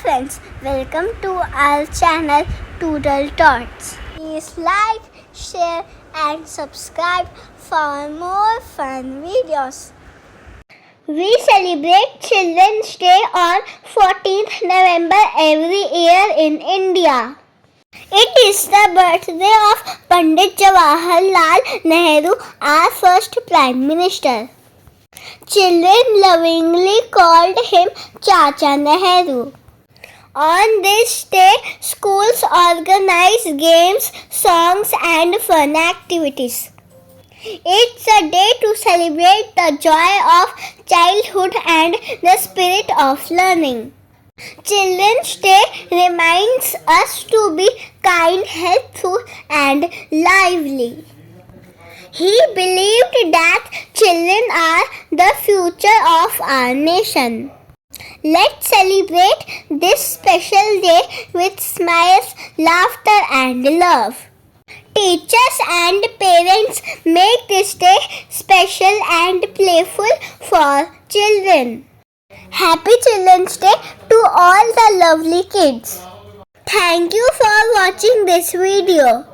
friends, welcome to our channel Doodle Tots. Please like, share and subscribe for more fun videos. We celebrate Children's Day on 14th November every year in India. It is the birthday of Pandit Jawaharlal Nehru, our first Prime Minister. Children lovingly called him Chacha Nehru. On this day, schools organize games, songs and fun activities. It's a day to celebrate the joy of childhood and the spirit of learning. Children's Day reminds us to be kind, helpful and lively. He believed that children are the future of our nation. Let's celebrate this special day with smiles, laughter and love. Teachers and parents make this day special and playful for children. Happy Children's Day to all the lovely kids. Thank you for watching this video.